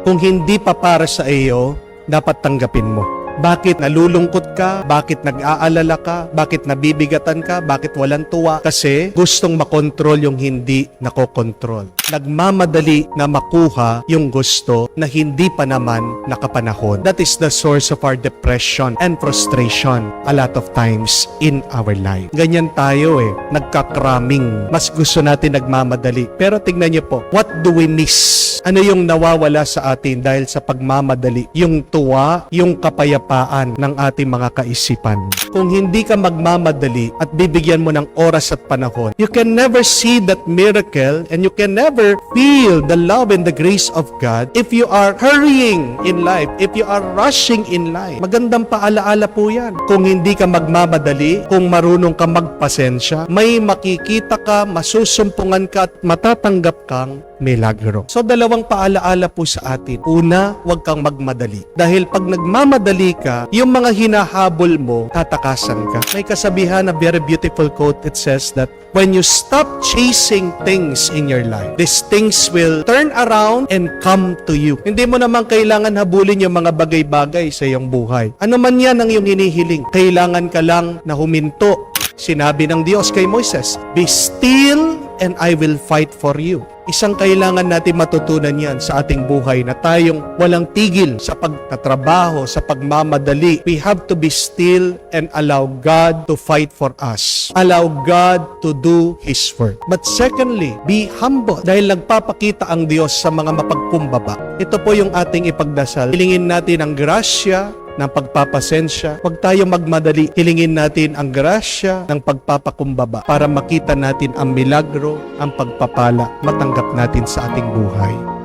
Kung hindi pa para sa iyo, dapat tanggapin mo. Bakit nalulungkot ka? Bakit nag-aalala ka? Bakit nabibigatan ka? Bakit walang tuwa? Kasi gustong makontrol yung hindi nakokontrol. Nagmamadali na makuha yung gusto na hindi pa naman nakapanahon. That is the source of our depression and frustration a lot of times in our life. Ganyan tayo nagkakraming. Mas gusto natin nagmamadali. Pero tingnan niyo po, what do we miss? Ano yung nawawala sa atin dahil sa pagmamadali? Yung tuwa, yung kapayapaan ng ating mga kaisipan. Kung hindi ka magmamadali at bibigyan mo ng oras at panahon, you can never see that miracle and you can never feel the love and the grace of God if you are hurrying in life, if you are rushing in life. Magandang paalaala po yan. Kung hindi ka magmamadali, kung marunong ka magpasensya, may makikita ka, masusumpungan ka at matatanggap kang milagro. So dalawang paalaala po sa atin. Una, huwag kang magmadali. Dahil pag nagmamadali ka, yung mga hinahabol mo, tatakasan ka. May kasabihan na very beautiful quote. It says that when you stop chasing things in your life, these things will turn around and come to you. Hindi mo naman kailangan habulin yung mga bagay-bagay sa iyong buhay. Ano man yan ang iyong hinihiling. Kailangan ka lang na huminto. Sinabi ng Diyos kay Moises, "Be still and I will fight for you." Isang kailangan natin matutunan yan sa ating buhay na tayong walang tigil sa pagtatrabaho, sa pagmamadali. We have to be still and allow God to fight for us. Allow God to do His work. But secondly, be humble dahil nagpapakita ang Diyos sa mga mapagkumbaba. Ito po yung ating ipagdasal. Hilingin natin ang grasya ng pagpapasensya. Huwag tayo magmadali. Hilingin natin ang grasya ng pagpapakumbaba para makita natin ang milagro, ang pagpapala, matanggap natin sa ating buhay.